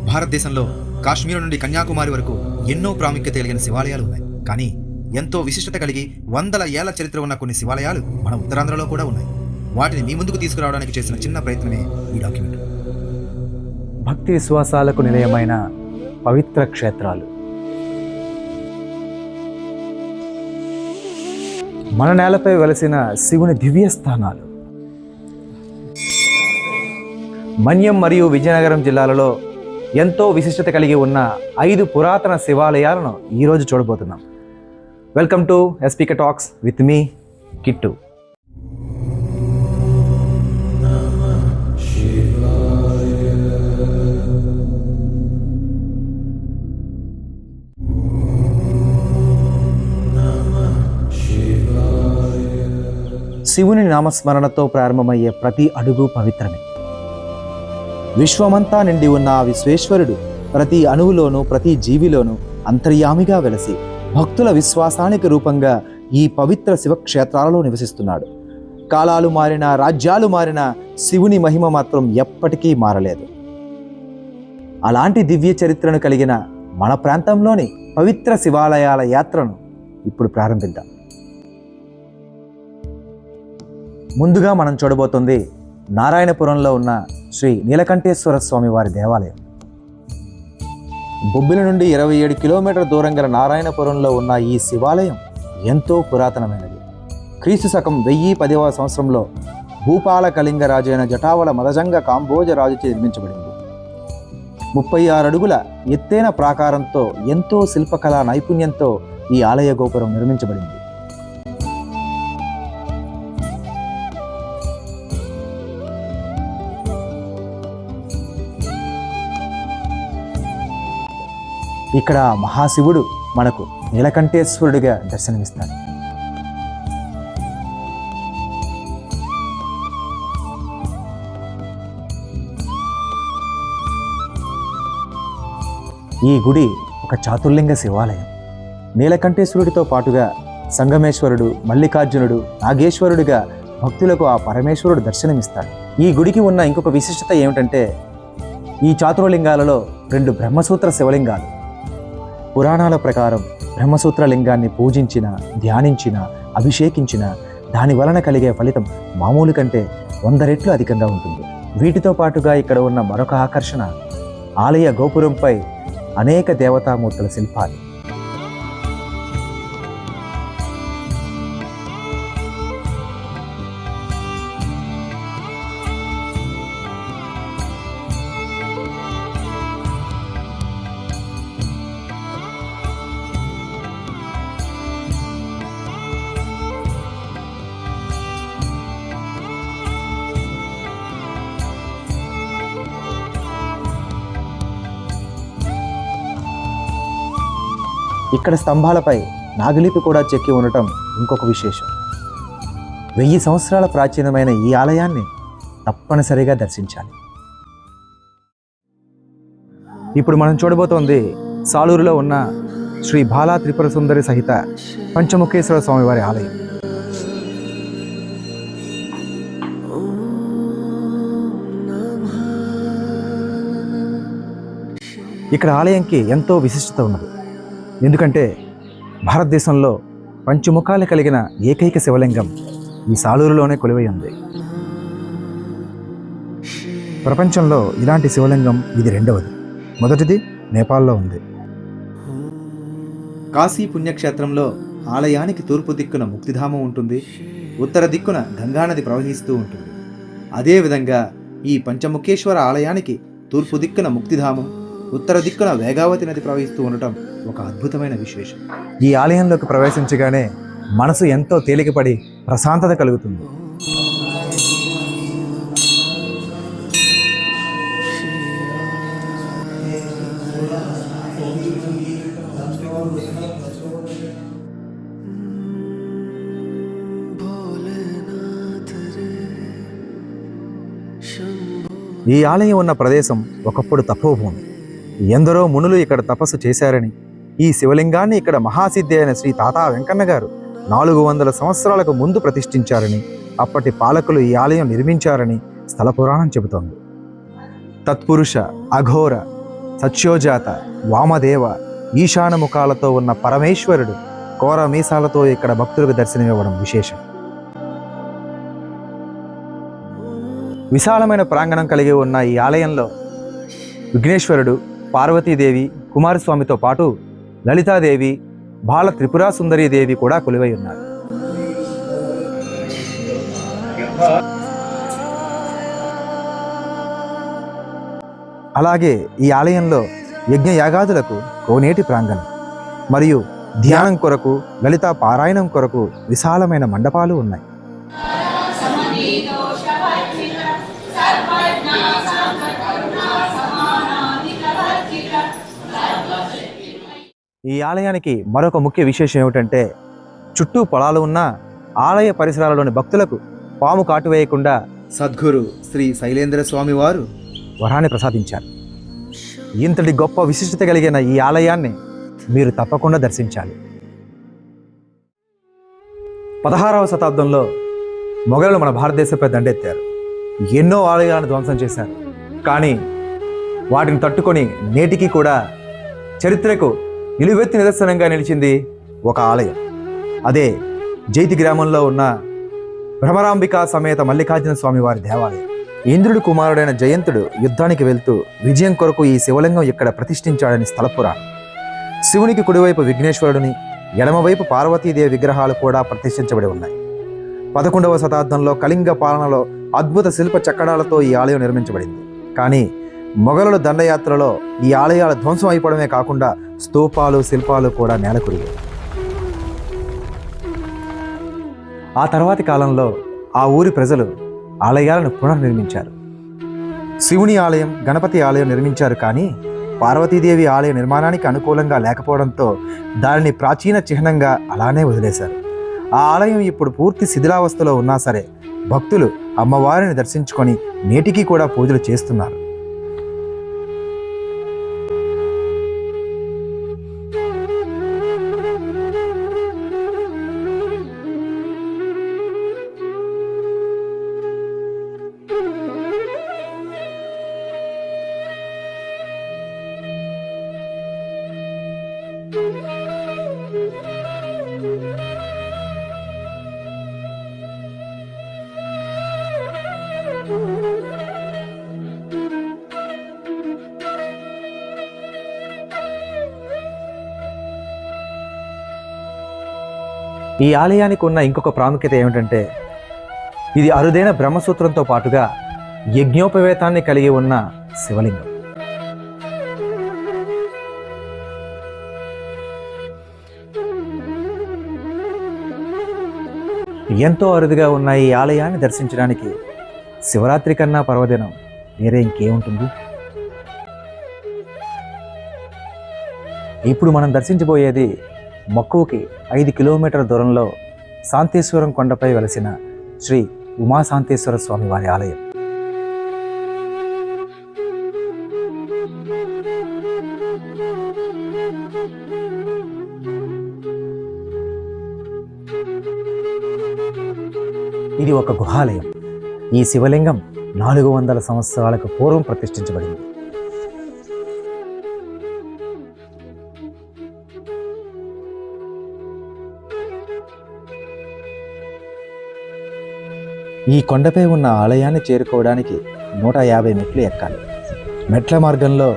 భారతదేశంలో కాశ్మీర్ నుండి కన్యాకుమారి వరకు ఎన్నో ప్రాముఖ్యత కలిగిన శివాలయాలు ఉన్నాయి. కానీ ఎంతో విశిష్టత కలిగి వందల ఏళ్ల చరిత్ర ఉన్న కొన్ని శివాలయాలు మన ఉత్తరాంధ్రలో కూడా ఉన్నాయి. వాటిని మీ ముందుకు తీసుకురావడానికి చేసిన చిన్న ప్రయత్నమే ఈ డాక్యుమెంట్. భక్తి విశ్వాసాలకు నిలయమైన పవిత్ర క్షేత్రాలు. మన నేలపై వెలసిన శివుని దివ్య స్థానాలు. మన్యం మరియు విజయనగరం జిల్లాలలో ఎంతో విశిష్టత కలిగి ఉన్న 5 పురాతన శివాలయాలను ఈరోజు చూడబోతున్నాం. Welcome to SPK Talks with me Kittu. శివుని నామస్మరణతో ప్రారంభమయ్యే ప్రతి అడుగు పవిత్రమే. విశ్వమంతా నిండి ఉన్న ఆ విశ్వేశ్వరుడు ప్రతి అణువులోనూ ప్రతి జీవిలోనూ అంతర్యామిగా వెలసి భక్తుల విశ్వాసానికి రూపంగా ఈ పవిత్ర శివక్షేత్రాలలో నివసిస్తున్నాడు. కాలాలు మారినా రాజ్యాలు మారినా శివుని మహిమ మాత్రం ఎప్పటికీ మారలేదు. అలాంటి దివ్య చరిత్రను కలిగిన మన ప్రాంతంలోని పవిత్ర శివాలయాల యాత్రను ఇప్పుడు ప్రారంభిద్దాం. ముందుగా మనం చూడబోతుంది నారాయణపురంలో ఉన్న శ్రీ నీలకంఠేశ్వర స్వామి వారి దేవాలయం. బొబ్బిలి నుండి 27 కిలోమీటర్ల దూరం గల నారాయణపురంలో ఉన్న ఈ శివాలయం ఎంతో పురాతనమైనది. క్రీస్తు శకం 1010వ సంవత్సరంలో భూపాల కళింగ రాజైన జటావళ మదజంగ కాంబోజ రాజుచే నిర్మించబడింది. 36 అడుగుల ఎత్తైన ప్రాకారంతో ఎంతో శిల్పకళా నైపుణ్యంతో ఈ ఆలయ గోపురం నిర్మించబడింది. ఇక్కడ మహాశివుడు మనకు నీలకంఠేశ్వరుడిగా దర్శనమిస్తాడు. ఈ గుడి ఒక చాతుర్లింగ శివాలయం. నీలకంఠేశ్వరుడితో పాటుగా సంగమేశ్వరుడు, మల్లికార్జునుడు, నాగేశ్వరుడిగా భక్తులకు ఆ పరమేశ్వరుడు దర్శనమిస్తాడు. ఈ గుడికి ఉన్న ఇంకొక విశిష్టత ఏమిటంటే ఈ చాతుర్లింగాలలో 2 బ్రహ్మసూత్ర శివలింగాలు. పురాణాల ప్రకారం బ్రహ్మసూత్ర లింగాన్ని పూజించిన, ధ్యానించిన, అభిషేకించిన దాని వలన కలిగే ఫలితం మామూలు కంటే 100 రెట్లు అధికంగా ఉంటుంది. వీటితో పాటుగా ఇక్కడ ఉన్న మరొక ఆకర్షణ ఆలయ గోపురంపై అనేక దేవతామూర్తుల శిల్పాలు. ఇక్కడ స్తంభాలపై నాగలిపి కూడా చెక్కి ఉండటం ఇంకొక విశేషం. 1000 సంవత్సరాల ప్రాచీనమైన ఈ ఆలయాన్ని తప్పనిసరిగా దర్శించాలి. ఇప్పుడు మనం చూడబోతోంది సాలూరులో ఉన్న శ్రీ బాలా త్రిపుర సుందరి సహిత పంచముఖేశ్వర స్వామివారి ఆలయం. ఇక్కడ ఆలయంకి ఎంతో విశిష్టత ఉన్నది. ఎందుకంటే భారతదేశంలో పంచముఖాలు కలిగిన ఏకైక శివలింగం ఈ సాలూరులోనే కొలువై ఉంది. ప్రపంచంలో ఇలాంటి శివలింగం ఇది 2వది. మొదటిది నేపాల్లో ఉంది. కాశీ పుణ్యక్షేత్రంలో ఆలయానికి తూర్పు దిక్కున ముక్తిధామం ఉంటుంది, ఉత్తర దిక్కున గంగానది ప్రవహిస్తూ ఉంటుంది. అదేవిధంగా ఈ పంచముఖేశ్వర ఆలయానికి తూర్పు దిక్కున ముక్తిధామం, ఉత్తర దిక్కున వేగావతి నది ప్రవహిస్తూ ఉండటం ఒక అద్భుతమైన విశేషం. ఈ ఆలయంలోకి ప్రవేశించగానే మనసు ఎంతో తేలికపడి ప్రశాంతత కలుగుతుంది. ఈ ఆలయం ఉన్న ప్రదేశం ఒకప్పుడు తపోభూమి. ఎందరో మునులు ఇక్కడ తపస్సు చేశారని, ఈ శివలింగాన్ని ఇక్కడ మహాసిద్ధి అయిన శ్రీ తాతా వెంకన్న గారు 400 సంవత్సరాలకు ముందు ప్రతిష్ఠించారని, అప్పటి పాలకులు ఈ ఆలయం నిర్మించారని స్థల పురాణం చెబుతోంది. తత్పురుష, అఘోర, సత్యోజాత, వామదేవ, ఈశాన ముఖాలతో ఉన్న పరమేశ్వరుడు కోర మీసాలతో ఇక్కడ భక్తులకు దర్శనమివ్వడం విశేషం. విశాలమైన ప్రాంగణం కలిగి ఉన్న ఈ ఆలయంలో విఘ్నేశ్వరుడు, పార్వతీదేవి, కుమారస్వామితో పాటు లలితాదేవి, బాల త్రిపురా సుందరీదేవి కూడా కొలువై ఉన్నారు. అలాగే ఈ ఆలయంలో యజ్ఞ యాగాదులకు కోనేటి ప్రాంగణం మరియు ధ్యానం కొరకు, లలితా పారాయణం కొరకు విశాలమైన మండపాలు ఉన్నాయి. ఈ ఆలయానికి మరొక ముఖ్య విశేషం ఏమిటంటే, చుట్టూ పొలాలు ఉన్న ఆలయ పరిసరాలలోని భక్తులకు పాము కాటు వేయకుండా సద్గురు శ్రీ శైలేంద్ర స్వామి వారు వరాన్ని ప్రసాదించారు. ఇంతటి గొప్ప విశిష్టత కలిగిన ఈ ఆలయాన్ని మీరు తప్పకుండా దర్శించాలి. 16వ శతాబ్దంలో మొఘలులు మన భారతదేశంపై దండెత్తారు. ఎన్నో ఆలయాలను ధ్వంసం చేశారు. కానీ వాటిని తట్టుకొని నేటికి కూడా చరిత్రకు నిలువెత్తి నిదర్శనంగా నిలిచింది ఒక ఆలయం. అదే జైతి గ్రామంలో ఉన్న భ్రమరాంబికా సమేత మల్లికార్జున స్వామి వారి దేవాలయం. ఇంద్రుడి కుమారుడైన జయంతుడు యుద్ధానికి వెళ్తూ విజయం కొరకు ఈ శివలింగం ఇక్కడ ప్రతిష్ఠించాడని స్థల పురాణం. శివునికి కుడివైపు విఘ్నేశ్వరుడిని, ఎడమవైపు పార్వతీదేవి విగ్రహాలు కూడా ప్రతిష్ఠించబడి ఉన్నాయి. 11వ శతాబ్దంలో కళింగ పాలనలో అద్భుత శిల్ప చక్కడాలతో ఈ ఆలయం నిర్మించబడింది. కానీ మొఘలుల దండయాత్రలో ఈ ఆలయాల ధ్వంసం అయిపోవడమే కాకుండా స్తూపాలు, శిల్పాలు కూడా నేలకొరిగాయి. ఆ తర్వాతి కాలంలో ఆ ఊరి ప్రజలు ఆలయాలను పునర్నిర్మించారు. శివుని ఆలయం, గణపతి ఆలయం నిర్మించారు. కానీ పార్వతీదేవి ఆలయ నిర్మాణానికి అనుకూలంగా లేకపోవడంతో దానిని ప్రాచీన చిహ్నంగా అలానే వదిలేశారు. ఆ ఆలయం ఇప్పుడు పూర్తి శిథిలావస్థలో ఉన్నా సరే భక్తులు అమ్మవారిని దర్శించుకొని నేటికి కూడా పూజలు చేస్తున్నారు. ఈ ఆలయానికి ఉన్న ఇంకొక ప్రాముఖ్యత ఏమిటంటే, ఇది అరుదైన బ్రహ్మసూత్రంతో పాటుగా యజ్ఞోపవేతాన్ని కలిగి ఉన్న శివలింగం. ఎంతో అరుదుగా ఉన్న ఈ ఆలయాన్ని దర్శించడానికి శివరాత్రి కన్నా పర్వదినం వేరే ఇంకేముంటుంది? ఇప్పుడు మనం దర్శించబోయేది మక్కువకి 5 కిలోమీటర్ల దూరంలో శాంతేశ్వరం కొండపై వెలసిన శ్రీ ఉమాశాంతేశ్వర స్వామి వారి ఆలయం. ఇది ఒక గుహాలయం. ఈ శివలింగం 400 సంవత్సరాలకు పూర్వం ప్రతిష్ఠించబడింది. ఈ కొండపై ఉన్న ఆలయాన్ని చేరుకోవడానికి 150 మెట్లు ఎక్కాలి. మెట్ల మార్గంలో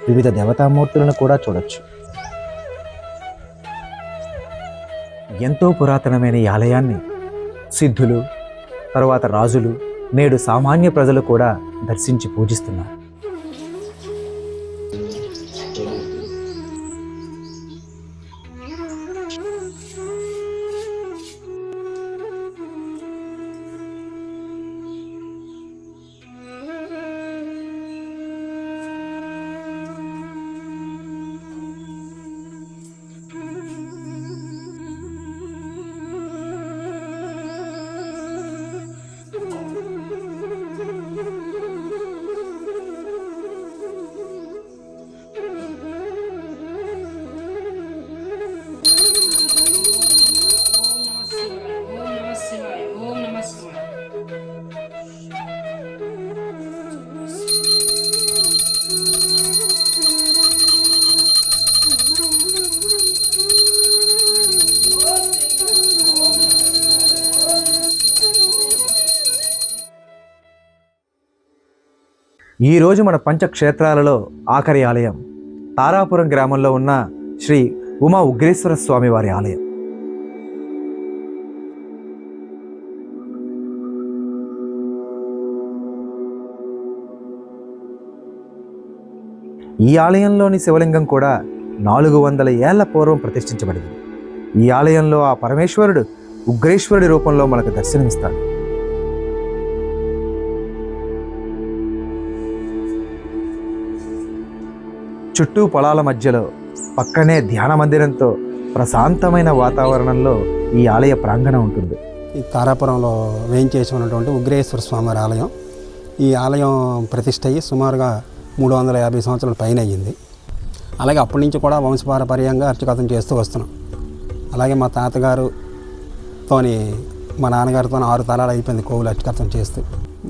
వివిధ దేవతామూర్తులను కూడా చూడొచ్చు. ఎంతో పురాతనమైన ఈ ఆలయాన్ని సిద్ధులు, తరువాత రాజులు, నేడు సామాన్య ప్రజలు కూడా దర్శించి పూజిస్తున్నారు. ఈరోజు మన పంచక్షేత్రాలలో ఆఖరి ఆలయం తారాపురం గ్రామంలో ఉన్న శ్రీ ఉమా ఉగ్రేశ్వర స్వామి వారి ఆలయం. ఈ ఆలయంలోని శివలింగం కూడా 400 ఏళ్ల పూర్వం ప్రతిష్ఠించబడింది. ఈ ఆలయంలో ఆ పరమేశ్వరుడు ఉగ్రేశ్వరుడి రూపంలో మనకు దర్శనమిస్తాడు. చుట్టూ పొలాల మధ్యలో పక్కనే ధ్యాన మందిరంతో ప్రశాంతమైన వాతావరణంలో ఈ ఆలయ ప్రాంగణం ఉంటుంది. ఈ తారాపురంలో వేయించేసి ఉన్నటువంటి ఉగ్రేశ్వర స్వామివారి ఆలయం. ఈ ఆలయం ప్రతిష్ఠ అయ్యి సుమారుగా 350 సంవత్సరాల పైన అయ్యింది. అలాగే అప్పటి నుంచి కూడా వంశపారపర్యంగా అర్చకత్వం చేస్తూ వస్తున్నాం. అలాగే మా తాతగారుతోని మా నాన్నగారితో 6 తరాలు అయిపోయింది కోవులు అర్చకత్వం చేస్తూ.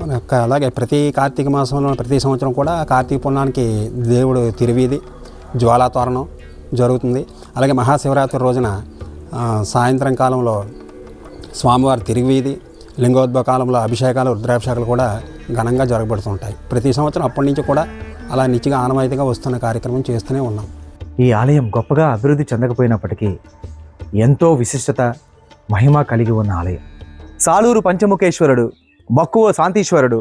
మన అలాగే ప్రతి కార్తీక మాసంలో ప్రతి సంవత్సరం కూడా కార్తీక పుణ్యానికి దేవుడు తిరువీధి జ్వాలాతోరణం జరుగుతుంది. అలాగే మహాశివరాత్రి రోజున సాయంత్రం కాలంలో స్వామివారి తిరువీధి, లింగోద్భవ కాలంలో అభిషేకాలు, రుద్రాభిషేకాలు కూడా ఘనంగా జరగబడుతుంటాయి. ప్రతి సంవత్సరం అప్పటి నుంచి కూడా అలా నిత్యగా ఆనవాయితీగా వస్తున్న కార్యక్రమం చేస్తూనే ఉన్నాం. ఈ ఆలయం గొప్పగా అభివృద్ధి చెందకపోయినప్పటికీ ఎంతో విశిష్టత, మహిమ కలిగి ఉన్న ఆలయం. సాలూరు పంచముఖేశ్వరుడు, మక్కువ శాంతీశ్వరుడు,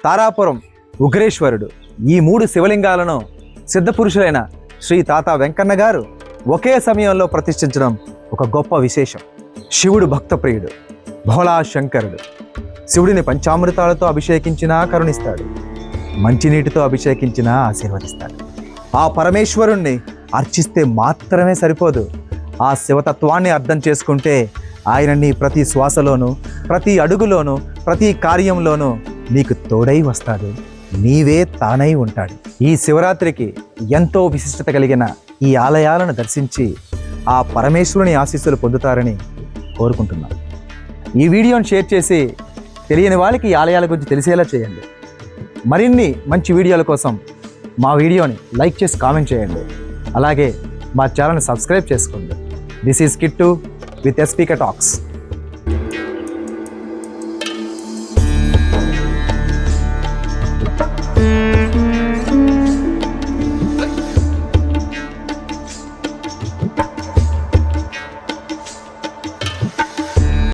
తారాపురం ఉగ్రేశ్వరుడు, ఈ 3 శివలింగాలను సిద్ధపురుషులైన శ్రీ తాత వెంకన్న గారు ఒకే సమయంలో ప్రతిష్ఠించడం ఒక గొప్ప విశేషం. శివుడు భక్తప్రియుడు, భోళా శంకరుడు. శివుడిని పంచామృతాలతో అభిషేకించినా కరుణిస్తాడు, మంచినీటితో అభిషేకించినా ఆశీర్వదిస్తాడు. ఆ పరమేశ్వరుణ్ణి అర్చిస్తే మాత్రమే సరిపోదు, ఆ శివతత్వాన్ని అర్థం చేసుకుంటే ఆయన నీ ప్రతి శ్వాసలోనూ, ప్రతి అడుగులోనూ, ప్రతి కార్యంలోనూ నీకు తోడై వస్తాడు, నీవే తానై ఉంటాడు. ఈ శివరాత్రికి ఎంతో విశిష్టత కలిగిన ఈ ఆలయాలను దర్శించి ఆ పరమేశ్వరుని ఆశీస్సులు పొందుతారని కోరుకుంటున్నాను. ఈ వీడియోని షేర్ చేసి తెలియని వాళ్ళకి ఈ ఆలయాల గురించి తెలిసేలా చేయండి. మరిన్ని మంచి వీడియోల కోసం మా వీడియోని లైక్ చేసి కామెంట్ చేయండి. అలాగే మా ఛానల్ని సబ్స్క్రైబ్ చేసుకోండి. This is Kittu with SPK Talks.